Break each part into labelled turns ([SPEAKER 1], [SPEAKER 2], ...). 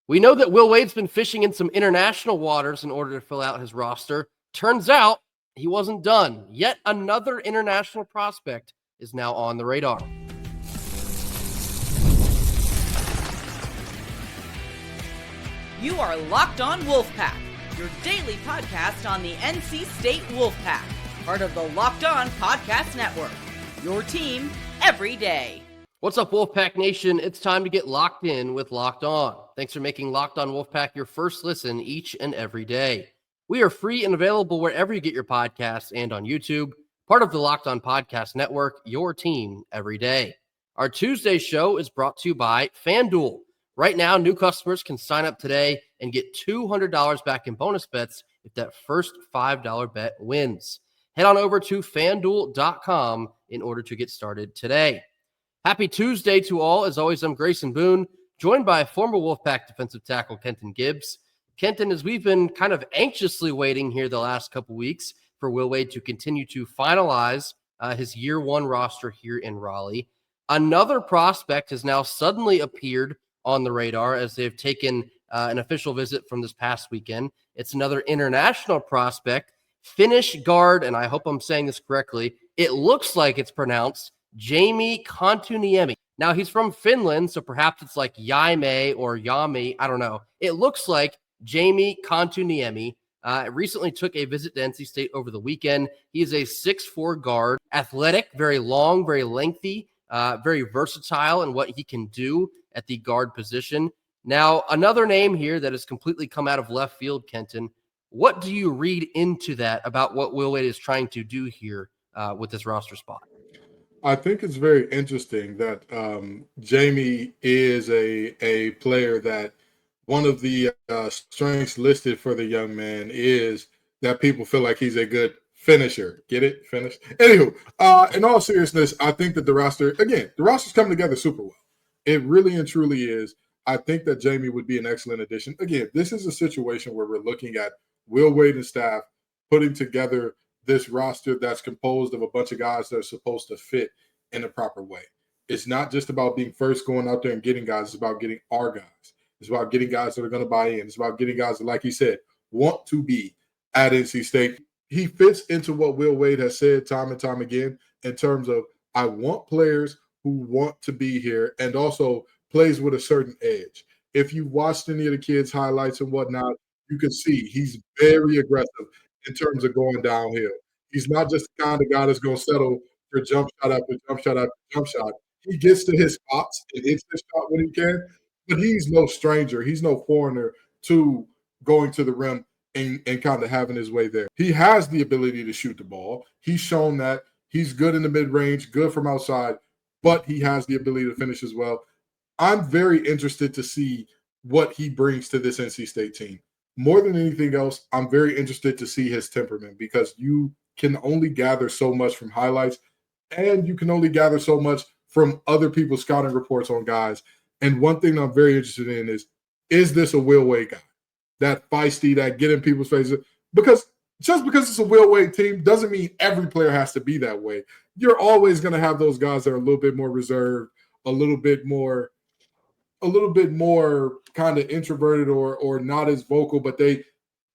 [SPEAKER 1] We know that Will Wade's been fishing in some international waters in order to fill out his roster. Turns out he wasn't done. Yet another international prospect is now on the radar.
[SPEAKER 2] You are Locked On Wolfpack, your daily podcast on the NC State Wolfpack, part of the Locked On Podcast Network, your team every day.
[SPEAKER 1] What's up, Wolfpack Nation? It's time to get locked in with Locked On. Thanks for making Locked On Wolfpack your first listen each and every day. We are free and available wherever you get your podcasts and on YouTube, part of the Locked On Podcast Network, your team every day. Our Tuesday show is brought to you by FanDuel. Right now, new customers can sign up today and get $200 back in bonus bets if that first $5 bet wins. Head on over to FanDuel.com in order to get started today. Happy Tuesday to all. As always, I'm Grayson Boone, joined by former Wolfpack defensive tackle Kenton Gibbs. Kenton, as we've been kind of anxiously waiting here the last couple weeks for Will Wade to continue to finalize his year one roster here in Raleigh, another prospect has now suddenly appeared on the radar as they've taken an official visit from this past weekend. It's another international prospect, Finnish guard, and I hope I'm saying this correctly. It looks like it's pronounced Jayme Kontuniemi. Now, he's from Finland, so perhaps it's like Jayme or Yami. I don't know. It looks like Jayme Kontuniemi recently took a visit to NC State over the weekend. He is a 6'4" guard, athletic, very long, very lengthy, very versatile in what he can do at the guard position. Now, another name here that has completely come out of left field, Kenton. What do you read into that about what Will Wade is trying to do here with this roster spot?
[SPEAKER 3] I think it's very interesting that Jayme is a player that one of the strengths listed for the young man is that people feel like he's a good finisher. Get it? Finish. Anywho, in all seriousness, I think that the roster's coming together super well. It really and truly is. I think that Jayme would be an excellent addition. Again, this is a situation where we're looking at Will Wade and staff putting together this roster that's composed of a bunch of guys that are supposed to fit in a proper way. It's not just about being first going out there and getting guys. It's about getting our guys. It's about getting guys that are going to buy in. It's about getting guys that, like he said, want to be at NC State. He fits into what Will Wade has said time and time again in terms of, I want players who want to be here and also plays with a certain edge. If you watched any of the kids' highlights and whatnot, you can see he's very aggressive in terms of going downhill. He's not just the kind of guy that's going to settle for jump shot after jump shot after jump shot. He gets to his spots and hits his shot when he can, but he's no stranger. He's no foreigner to going to the rim and kind of having his way there. He has the ability to shoot the ball. He's shown that. He's good in the mid-range, good from outside, but he has the ability to finish as well. I'm very interested to see what he brings to this NC State team. More than anything else, I'm very interested to see his temperament because you can only gather so much from highlights and you can only gather so much from other people's scouting reports on guys. And one thing I'm very interested in is this a Will Wade guy? That feisty, that get in people's faces? Because just because it's a Will Wade team doesn't mean every player has to be that way. You're always going to have those guys that are a little bit more reserved, a little bit more kind of introverted or not as vocal, but they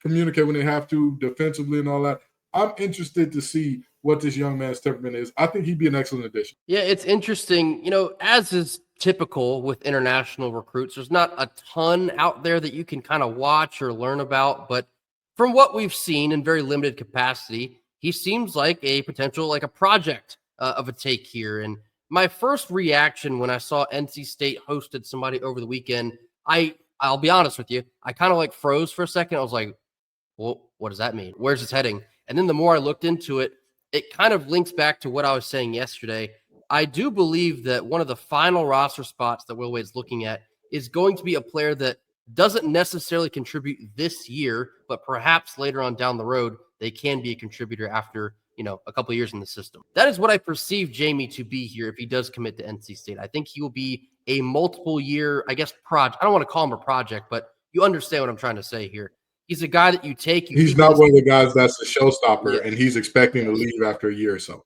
[SPEAKER 3] communicate when they have to defensively and all that. I'm interested to see what this young man's temperament is. I think he'd be an excellent addition.
[SPEAKER 1] Yeah, it's interesting. As is typical with international recruits, there's not a ton out there that you can kind of watch or learn about. But from what we've seen in very limited capacity, he seems like a potential, like a project of a take here. And my first reaction when I saw NC State hosted somebody over the weekend, I'll be honest with you, I kind of like froze for a second. I was like, well, what does that mean? Where's this heading? And then the more I looked into it, it kind of links back to what I was saying yesterday. I do believe that one of the final roster spots that Will Wade's looking at is going to be a player that doesn't necessarily contribute this year, but perhaps later on down the road, they can be a contributor after, a couple of years in the system. That is what I perceive Jayme to be here if he does commit to NC State. I think he will be a multiple year, project. I don't want to call him a project, but you understand what I'm trying to say here. He's a guy that you take.
[SPEAKER 3] He's not one of the guys that's a showstopper, and he's expecting to leave after a year or so.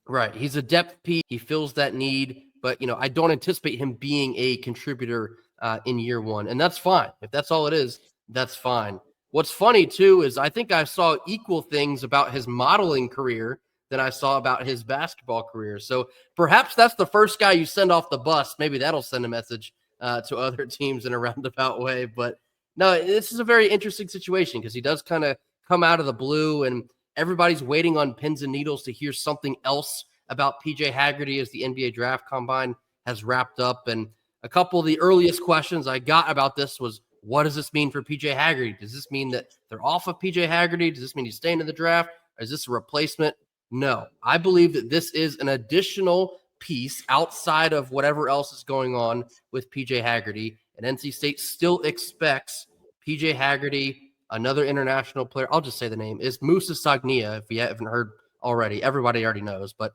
[SPEAKER 1] Right. He's a depth piece. He fills that need, but, I don't anticipate him being a contributor in year one. And that's fine. If that's all it is, that's fine. What's funny, too, is I think I saw equal things about his modeling career than I saw about his basketball career. So perhaps that's the first guy you send off the bus. Maybe that'll send a message to other teams in a roundabout way. But no, this is a very interesting situation because he does kind of come out of the blue, and everybody's waiting on pins and needles to hear something else about PJ Haggerty as the NBA draft combine has wrapped up. And a couple of the earliest questions I got about this was, what does this mean for PJ Haggerty? Does this mean that they're off of PJ Haggerty? Does this mean he's staying in the draft? Or is this a replacement? No, I believe that this is an additional piece outside of whatever else is going on with PJ Haggerty. And NC State still expects PJ Haggerty, another international player, I'll just say the name, is Musa Sagnia, if you haven't heard already. Everybody already knows, but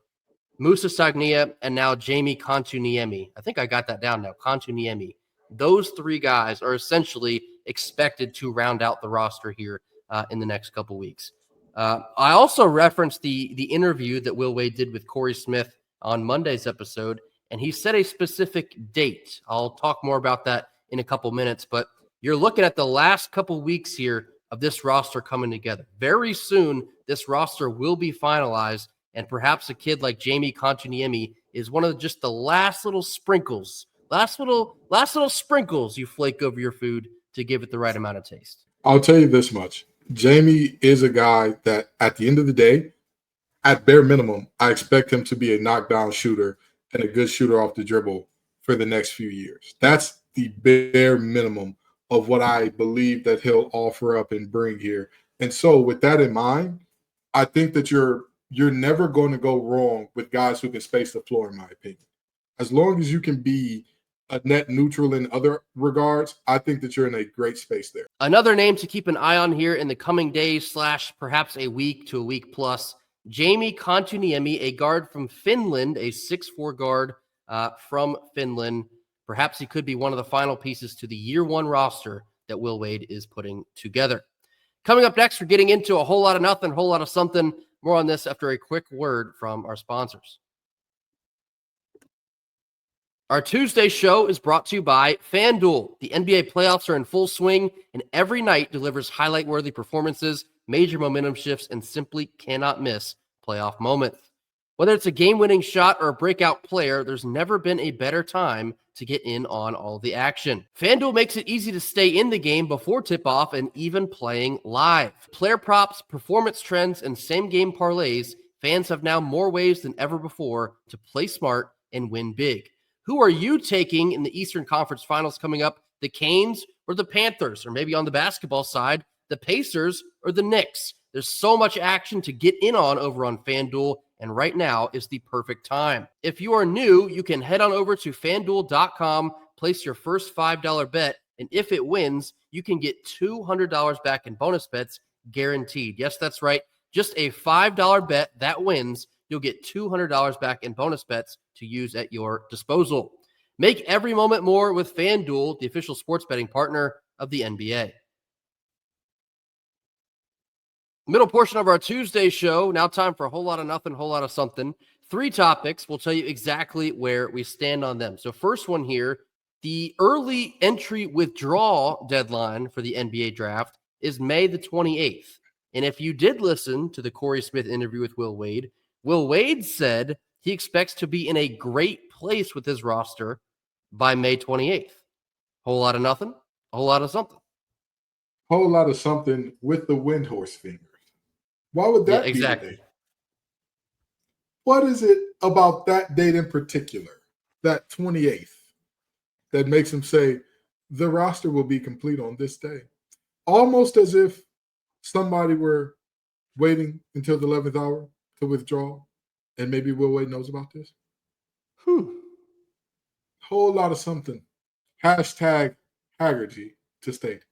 [SPEAKER 1] Musa Sagnia and now Jayme Kontuniemi. I think I got that down now, Kontuniemi. Those three guys are essentially expected to round out the roster here in the next couple weeks. I also referenced the interview that Will Wade did with Corey Smith on Monday's episode, and he set a specific date. I'll talk more about that in a couple minutes, but you're looking at the last couple weeks here of this roster coming together. Very soon, this roster will be finalized, and perhaps a kid like Jayme Kontuniemi is one of just the last little sprinkles, last little sprinkles you flake over your food to give it the right amount of taste.
[SPEAKER 3] I'll tell you this much. Jayme is a guy that at the end of the day, at bare minimum, I expect him to be a knockdown shooter and a good shooter off the dribble for the next few years. That's the bare minimum of what I believe that he'll offer up and bring here. And so with that in mind, I think that you're never going to go wrong with guys who can space the floor, in my opinion. As long as you can be a net neutral in other regards, I think that you're in a great space there.
[SPEAKER 1] Another name to keep an eye on here in the coming days / perhaps a week to a week plus, Jayme Kontuniemi, a guard from Finland, a 6'4" guard from Finland. Perhaps he could be one of the final pieces to the year one roster that Will Wade is putting together. Coming up next, we're getting into a whole lot of nothing, whole lot of something. More on this after a quick word from our sponsors. Our Tuesday show is brought to you by FanDuel. The NBA playoffs are in full swing, and every night delivers highlight-worthy performances, major momentum shifts, and simply cannot miss playoff moments. Whether it's a game-winning shot or a breakout player, there's never been a better time to get in on all the action. FanDuel makes it easy to stay in the game before tip-off and even playing live. Player props, performance trends, and same-game parlays, fans have now more ways than ever before to play smart and win big. Who are you taking in the Eastern Conference Finals coming up? The Canes or the Panthers? Or maybe on the basketball side, the Pacers or the Knicks? There's so much action to get in on over on FanDuel, and right now is the perfect time. If you are new, you can head on over to FanDuel.com, place your first $5 bet, and if it wins, you can get $200 back in bonus bets guaranteed. Yes, that's right. Just a $5 bet that wins, you'll get $200 back in bonus bets to use at your disposal. Make every moment more with FanDuel, the official sports betting partner of the NBA. Middle portion of our Tuesday show. Now time for a whole lot of nothing, whole lot of something. 3 topics. We'll tell you exactly where we stand on them. So first one here, the early entry withdrawal deadline for the NBA draft is May the 28th. And if you did listen to the Corey Smith interview with Will Wade said he expects to be in a great place with his roster by May 28th. Whole lot of nothing, a whole lot of something.
[SPEAKER 3] Whole lot of something with the Windhorse fingers. Why would that be exactly? The date? What is it about that date in particular, that 28th, that makes him say the roster will be complete on this day? Almost as if somebody were waiting until the 11th hour to withdraw, and maybe Will Wade knows about this. Whole lot of something. Hashtag Haggerty to state.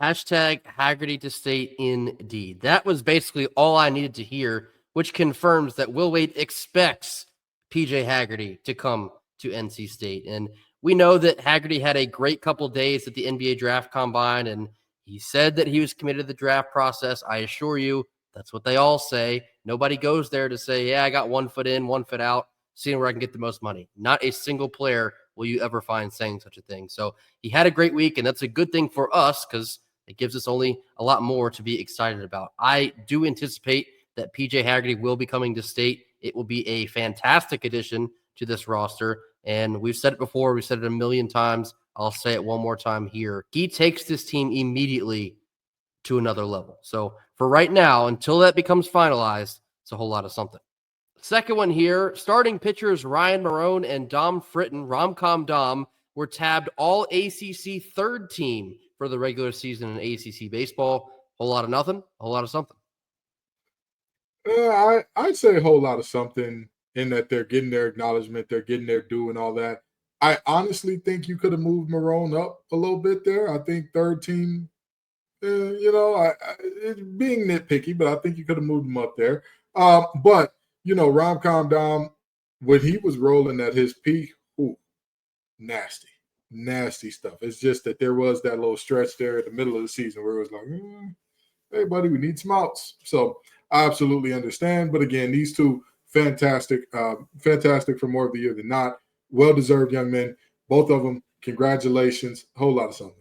[SPEAKER 1] Hashtag Haggerty to state indeed. That was basically all I needed to hear, which confirms that Will Wade expects PJ Haggerty to come to NC State. And we know that Haggerty had a great couple days at the NBA draft combine, and he said that he was committed to the draft process. I assure you, that's what they all say. Nobody goes there to say, yeah, I got 1 foot in, 1 foot out, seeing where I can get the most money. Not a single player will you ever find saying such a thing. So he had a great week, and that's a good thing for us because it gives us only a lot more to be excited about. I do anticipate that PJ Haggerty will be coming to state. It will be a fantastic addition to this roster. And we've said it before. We've said it a million times. I'll say it one more time here. He takes this team immediately to another level. So for right now, until that becomes finalized, it's a whole lot of something. Second one here, starting pitchers Ryan Marone and Dom Fritton, Romcom Dom, were tabbed all ACC third team for the regular season in ACC baseball. Whole lot of nothing, a whole lot of something.
[SPEAKER 3] I'd say a whole lot of something in that they're getting their acknowledgement, they're getting their due and all that. I honestly think you could have moved Marone up a little bit there. I think third team, it's being nitpicky, but I think you could have moved him up there. But, Romcom Dom, when he was rolling at his peak, nasty stuff. It's just that there was that little stretch there in the middle of the season where it was like, hey, buddy, we need some outs. So I absolutely understand. But again, these two, fantastic for more of the year than not. Well-deserved young men. Both of them, congratulations. Whole lot of something.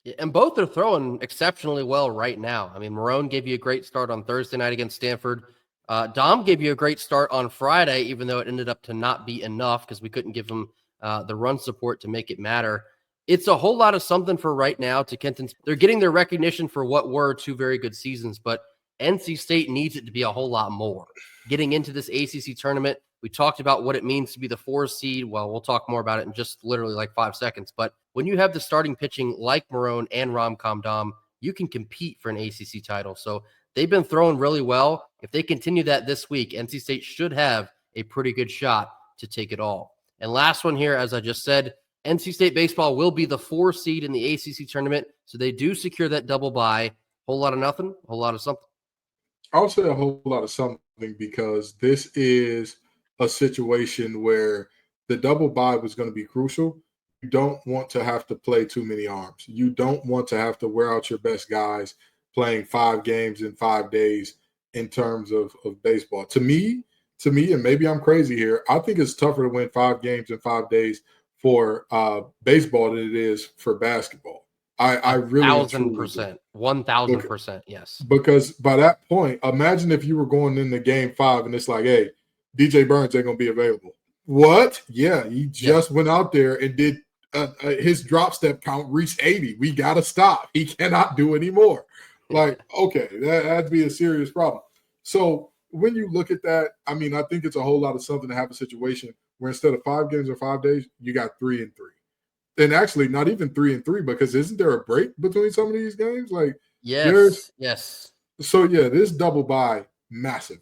[SPEAKER 1] Yeah, and both are throwing exceptionally well right now. I mean, Marone gave you a great start on Thursday night against Stanford. Dom gave you a great start on Friday, even though it ended up to not be enough because we couldn't give him the run support to make it matter. It's a whole lot of something for right now to Kenton. They're getting their recognition for what were two very good seasons, but NC State needs it to be a whole lot more. Getting into this ACC tournament, we talked about what it means to be the 4 seed. Well, we'll talk more about it in just literally like 5 seconds. But when you have the starting pitching like Marone and Romcom Dom, you can compete for an ACC title. So they've been throwing really well. If they continue that this week, NC State should have a pretty good shot to take it all. And last one here, as I just said, NC State baseball will be the 4 seed in the ACC tournament. So they do secure that double bye. Whole lot of nothing, whole lot of something.
[SPEAKER 3] I'll say a whole lot of something because this is a situation where the double bye was going to be crucial. You don't want to have to play too many arms. You don't want to have to wear out your best guys playing 5 games in 5 days in terms of baseball. To me, and maybe I'm crazy here, I think it's tougher to win 5 games in 5 days for baseball than it is for basketball. I really
[SPEAKER 1] 1,000%, 1,000%, yes.
[SPEAKER 3] Because by that point, imagine if you were going into game 5 and it's like, hey, DJ Burns ain't going to be available. What? Yeah, he just went out there and did his drop step count reached 80. We got to stop. He cannot do anymore. Like, okay, that'd be a serious problem. So when you look at that, I mean, I think it's a whole lot of something to have a situation where instead of 5 games in 5 days, you got 3 and 3. And actually, not even 3 and 3, because isn't there a break between some of these games? Like,
[SPEAKER 1] yes.
[SPEAKER 3] So yeah, this double bye, massive.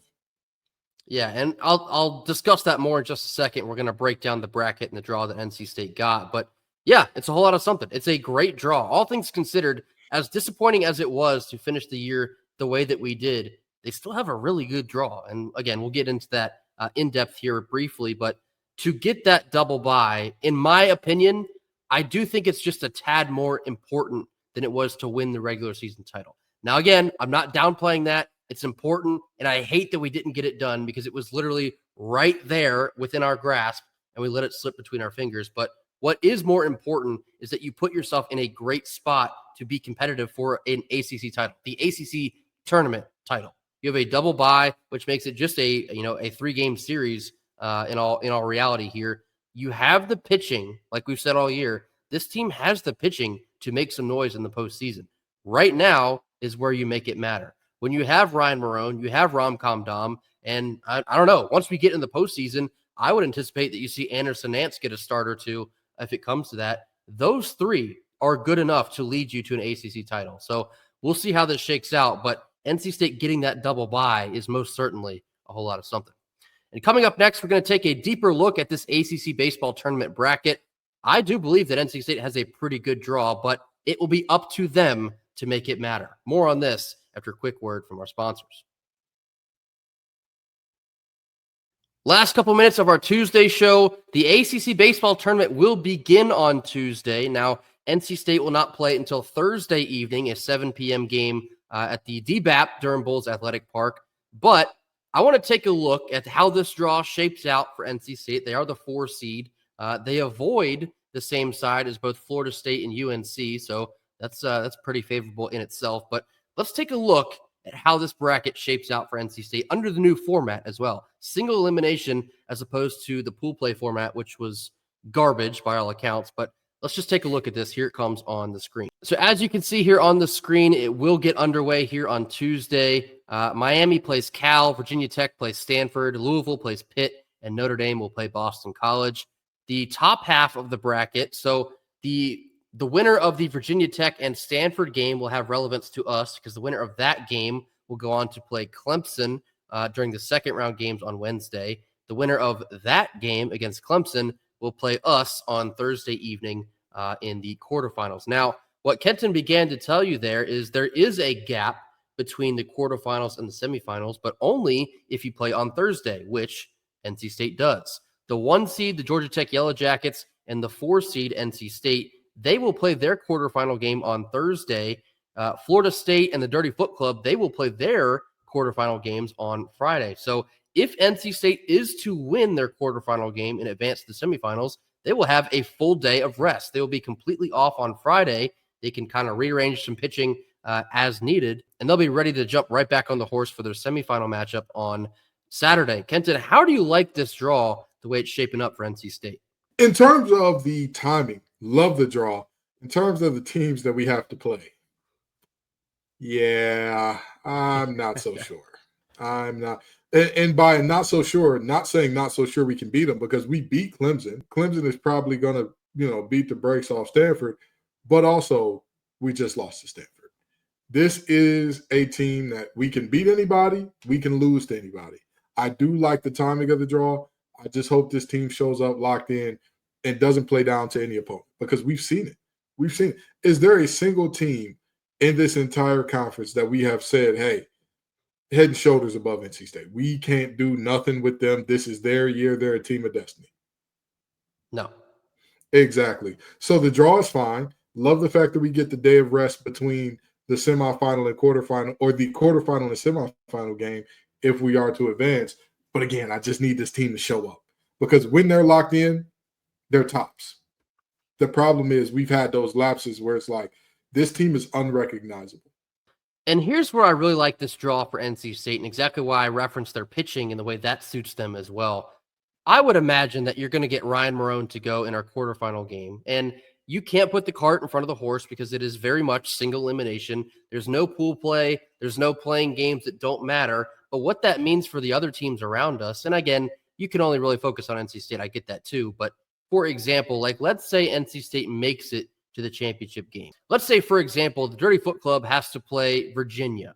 [SPEAKER 1] Yeah, and I'll discuss that more in just a second. We're going to break down the bracket and the draw that NC State got. But yeah, it's a whole lot of something. It's a great draw. All things considered, as disappointing as it was to finish the year the way that we did, they still have a really good draw. And again, we'll get into that in depth here briefly. But to get that double bye, in my opinion, I do think it's just a tad more important than it was to win the regular season title. Now, again, I'm not downplaying that. It's important, and I hate that we didn't get it done because it was literally right there within our grasp, and we let it slip between our fingers. But what is more important is that you put yourself in a great spot to be competitive for an ACC title, the ACC tournament title. You have a double bye, which makes it just a 3-game series in all reality here. You have the pitching, like we've said all year. This team has the pitching to make some noise in the postseason. Right now is where you make it matter. When you have Ryan Marone, you have Romcom Dom, and I don't know. Once we get in the postseason, I would anticipate that you see Anderson Nance get a start or two if it comes to that. Those 3 are good enough to lead you to an ACC title. So we'll see how this shakes out, but NC State getting that double bye is most certainly a whole lot of something. And coming up next, we're going to take a deeper look at this ACC baseball tournament bracket. I do believe that NC State has a pretty good draw, but it will be up to them to make it matter. More on this after a quick word from our sponsors. Last couple minutes of our Tuesday show. The ACC baseball tournament will begin on Tuesday. Now, NC State will not play until Thursday evening, a 7 p.m. game at the DBAP, Durham Bulls Athletic Park. But I want to take a look at how this draw shapes out for NC State. They are the 4 seed. They avoid the same side as both Florida State and UNC, so that's pretty favorable in itself. But let's take a look at how this bracket shapes out for NC State under the new format as well. Single elimination as opposed to the pool play format, which was garbage by all accounts. But let's just take a look at this. Here it comes on the screen. So as you can see here on the screen, it will get underway here on Tuesday. Miami plays Cal, Virginia Tech plays Stanford, Louisville plays Pitt, and Notre Dame will play Boston College. The top half of the bracket, so the winner of the Virginia Tech and Stanford game will have relevance to us because the winner of that game will go on to play Clemson during the second round games on Wednesday. The winner of that game against Clemson will play us on Thursday evening in the quarterfinals. Now, what Kenton began to tell you there is a gap between the quarterfinals and the semifinals, but only if you play on Thursday, which NC State does. The 1 seed, the Georgia Tech Yellow Jackets, and the 4 seed, NC State, they will play their quarterfinal game on Thursday. Florida State and the Dirty Foot Club, they will play their quarterfinal games on Friday. So if NC State is to win their quarterfinal game and advance to the semifinals, they will have a full day of rest. They will be completely off on Friday. They can kind of rearrange some pitching as needed, and they'll be ready to jump right back on the horse for their semifinal matchup on Saturday. Kenton, how do you like this draw, the way it's shaping up for NC State?
[SPEAKER 3] In terms of the timing, love the draw. In terms of the teams that we have to play, yeah, I'm not so sure. I'm not. And by not so sure, not saying not so sure we can beat them, because we beat Clemson. Clemson is probably going to, beat the brakes off Stanford, but also we just lost to Stanford. This is a team that we can beat anybody, we can lose to anybody. I do like the timing of the draw. I just hope this team shows up locked in and doesn't play down to any opponent, because we've seen it. We've seen it. Is there a single team in this entire conference that we have said, hey, head and shoulders above NC State? We can't do nothing with them. This is their year. They're a team of destiny.
[SPEAKER 1] No.
[SPEAKER 3] Exactly. So the draw is fine. Love the fact that we get the day of rest between the semifinal and quarterfinal, or the quarterfinal and semifinal game if we are to advance. But again, I just need this team to show up, because when they're locked in, they're tops. The problem is we've had those lapses where it's like, this team is unrecognizable.
[SPEAKER 1] And here's where I really like this draw for NC State, and exactly why I referenced their pitching and the way that suits them as well. I would imagine that you're going to get Ryan Marone to go in our quarterfinal game. And you can't put the cart in front of the horse, because it is very much single elimination. There's no pool play. There's no playing games that don't matter. But what that means for the other teams around us, and again, you can only really focus on NC State. I get that too. But for example, like let's say NC State makes it to the championship game. Let's say, for example, the Dirty Foot Club has to play Virginia.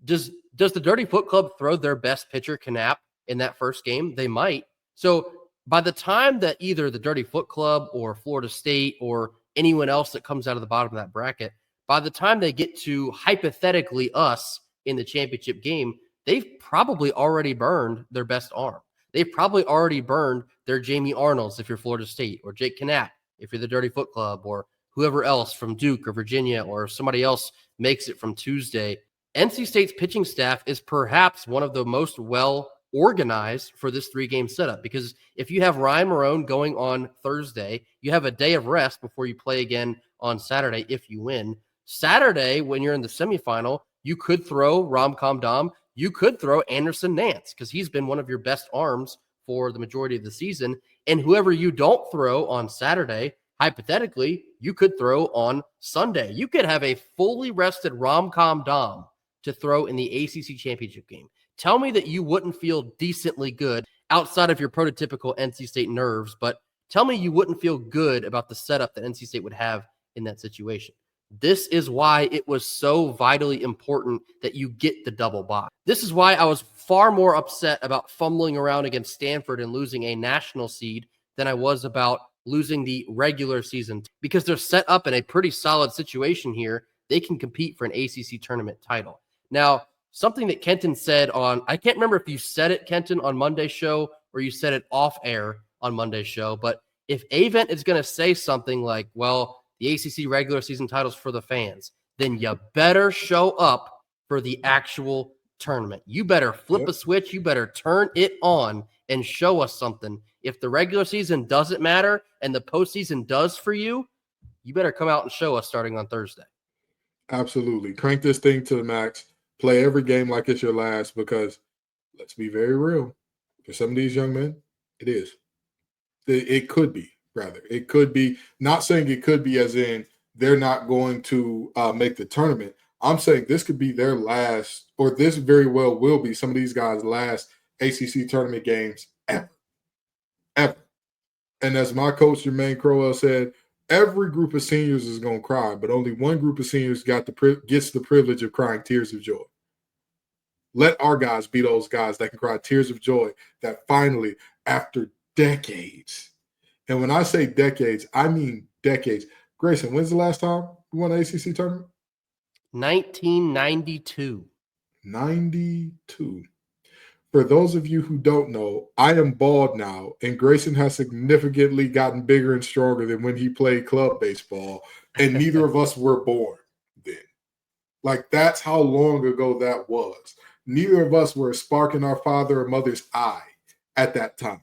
[SPEAKER 1] Does the Dirty Foot Club throw their best pitcher, Knapp, in that first game? They might. So by the time that either the Dirty Foot Club or Florida State or anyone else that comes out of the bottom of that bracket, by the time they get to hypothetically us in the championship game, they've probably already burned their best arm. They've probably already burned their Jamie Arnolds if you're Florida State, or Jake Knapp if you're the Dirty Foot Club, or whoever else from Duke or Virginia, or somebody else makes it from Tuesday. NC State's pitching staff is perhaps one of the most well-organized for this three-game setup, because if you have Ryan Marone going on Thursday, you have a day of rest before you play again on Saturday if you win. Saturday, when you're in the semifinal, you could throw Rom-Com Dom. You could throw Anderson Nance, because he's been one of your best arms for the majority of the season. And whoever you don't throw on Saturday, hypothetically, you could throw on Sunday. You could have a fully rested Rom-Com Dom to throw in the ACC championship game. Tell me that you wouldn't feel decently good outside of your prototypical NC State nerves, but tell me you wouldn't feel good about the setup that NC State would have in that situation. This is why it was so vitally important that you get the double bye. This is why I was far more upset about fumbling around against Stanford and losing a national seed than I was about losing the regular season, because they're set up in a pretty solid situation here. They can compete for an ACC tournament title. Now, something that Kenton said I can't remember if you said it, Kenton, on Monday's show, or you said it off air on Monday's show, but if Avent is going to say something like, well, the ACC regular season title's for the fans, then you better show up for the actual tournament. You better flip a switch. You better turn it on and show us something If the regular season doesn't matter and the postseason does for you, you better come out and show us starting on Thursday.
[SPEAKER 3] Absolutely. Crank this thing to the max. Play every game like it's your last, because let's be very real. For some of these young men, it is. It could be, rather. It could be. Not saying it could be as in they're not going to make the tournament. I'm saying this could be their last, or this very well will be some of these guys' last ACC tournament games ever. Ever. And as my coach, Jermaine Crowell, said, every group of seniors is going to cry, but only one group of seniors gets the privilege of crying tears of joy. Let our guys be those guys that can cry tears of joy that finally, after decades, and when I say decades, I mean decades. Grayson, when's the last time we won an ACC tournament?
[SPEAKER 1] 1992.
[SPEAKER 3] 92. For those of you who don't know, I am bald now, and Grayson has significantly gotten bigger and stronger than when he played club baseball, and neither of us were born then. Like, that's how long ago that was. Neither of us were a spark in our father or mother's eye at that time,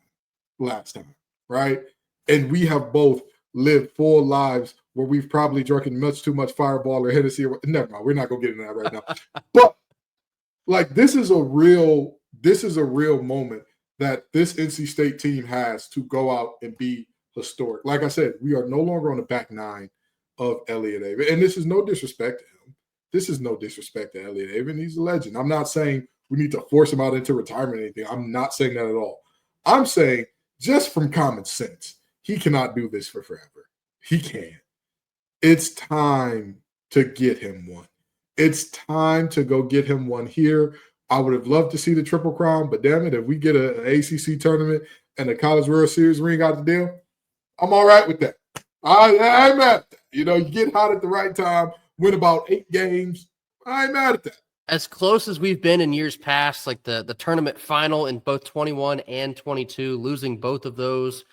[SPEAKER 3] last time, right? And we have both lived full lives where we've probably drunk much too much Fireball or Hennessy. Never mind, we're not going to get into that right now. But, like, this is a real moment that this NC State team has to go out and be historic. Like I said, we are no longer on the back nine of Elliott Avent. And this is no disrespect to him. This is no disrespect to Elliott Avent. He's a legend. I'm not saying we need to force him out into retirement or anything. I'm not saying that at all. I'm saying, just from common sense, he cannot do this for forever. He can't. It's time to get him one. It's time to go get him one here. I would have loved to see the Triple Crown, but damn it, if we get an ACC tournament and the College World Series ring out the deal, I'm all right with that. I'm mad at that. You know, you get hot at the right time, win about 8 games. I ain't mad at that.
[SPEAKER 1] As close as we've been in years past, like the tournament final in both 21 and 22, losing both of those,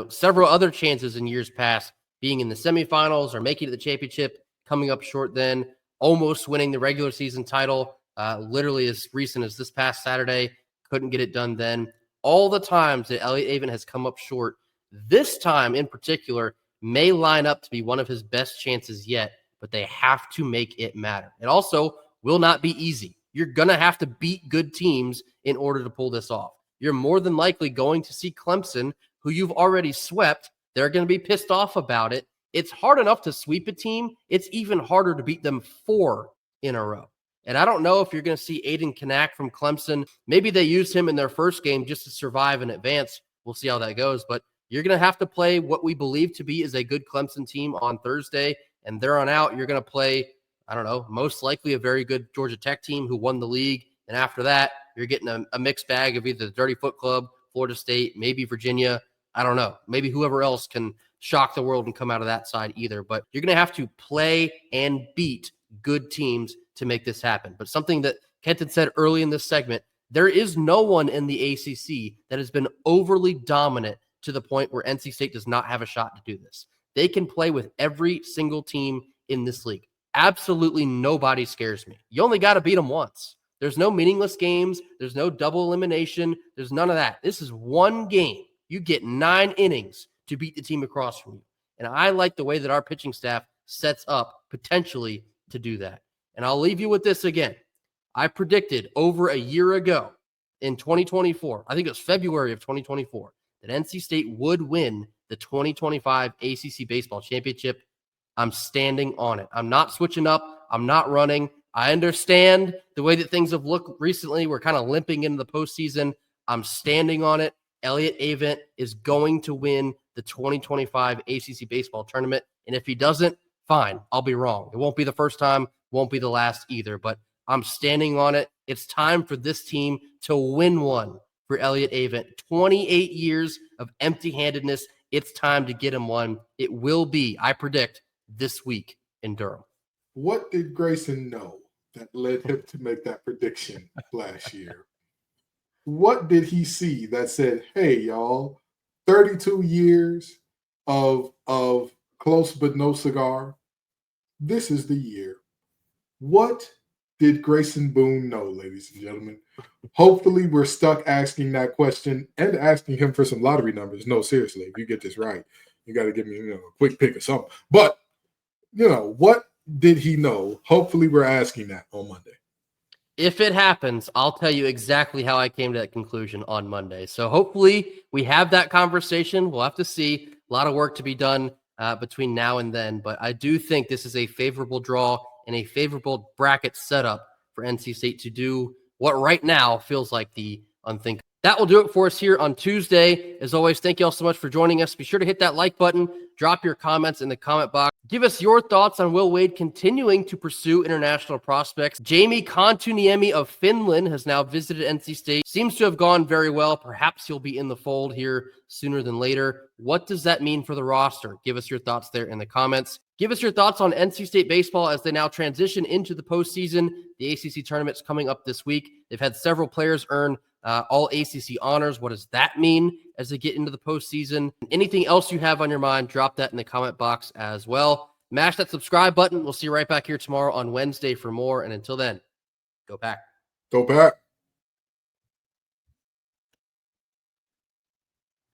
[SPEAKER 1] several other chances in years past, being in the semifinals or making it to the championship, coming up short then, almost winning the regular season title, literally as recent as this past Saturday, couldn't get it done then. All the times that Elliott Avent has come up short, this time in particular may line up to be one of his best chances yet, but they have to make it matter. It also will not be easy. You're going to have to beat good teams in order to pull this off. You're more than likely going to see Clemson, who you've already swept. They're going to be pissed off about it. It's hard enough to sweep a team. It's even harder to beat them 4 in a row. And I don't know if you're going to see Aiden Kanak from Clemson. Maybe they used him in their first game just to survive and advance. We'll see how that goes. But you're going to have to play what we believe to be is a good Clemson team on Thursday. And there on out, you're going to play, I don't know, most likely a very good Georgia Tech team who won the league. And after that, you're getting a mixed bag of either the Dirty Foot Club, Florida State, maybe Virginia. I don't know. Maybe whoever else can shock the world and come out of that side either. But you're going to have to play and beat good teams to make this happen. But something that Kenton said early in this segment, there is no one in the ACC that has been overly dominant to the point where NC State does not have a shot to do this. They can play with every single team in this league. Absolutely nobody scares me. You only got to beat them once. There's no meaningless games. There's no double elimination. There's none of that. This is one game. You get 9 innings to beat the team across from you. And I like the way that our pitching staff sets up potentially to do that. And I'll leave you with this again. I predicted over a year ago in 2024, I think it was February of 2024, that NC State would win the 2025 ACC Baseball Championship. I'm standing on it. I'm not switching up. I'm not running. I understand the way that things have looked recently. We're kind of limping into the postseason. I'm standing on it. Elliott Avent is going to win the 2025 ACC Baseball Tournament. And if he doesn't, fine. I'll be wrong. It won't be the first time. Won't be the last either. But I'm standing on it. It's time for this team to win one for Elliott Avent. 28 years of empty-handedness. It's time to get him one. It will be, I predict, this week in Durham.
[SPEAKER 3] What did Grayson know that led him to make that prediction last year? What did he see that said, hey, y'all, 32 years of close but no cigar, this is the year? What did Grayson Boone know, ladies and gentlemen? Hopefully, we're stuck asking that question and asking him for some lottery numbers. No, seriously, if you get this right, you got to give me, a quick pick or something. But, what did he know? Hopefully, we're asking that on Monday.
[SPEAKER 1] If it happens, I'll tell you exactly how I came to that conclusion on Monday. So hopefully we have that conversation. We'll have to see. A lot of work to be done between now and then. But I do think this is a favorable draw and a favorable bracket setup for NC State to do what right now feels like the unthinkable. That will do it for us here on Tuesday. As always, thank you all so much for joining us. Be sure to hit that like button. Drop your comments in the comment box. Give us your thoughts on Will Wade continuing to pursue international prospects. Jayme Kontuniemi of Finland has now visited NC State. Seems to have gone very well. Perhaps he'll be in the fold here sooner than later. What does that mean for the roster? Give us your thoughts there in the comments. Give us your thoughts on NC State baseball as they now transition into the postseason. The ACC tournament's coming up this week. They've had several players earn all ACC honors. What does that mean as they get into the postseason? Anything else you have on your mind, drop that in the comment box as well. Mash that subscribe button. We'll see you right back here tomorrow on Wednesday for more. And until then, go Pack.
[SPEAKER 3] Go Pack.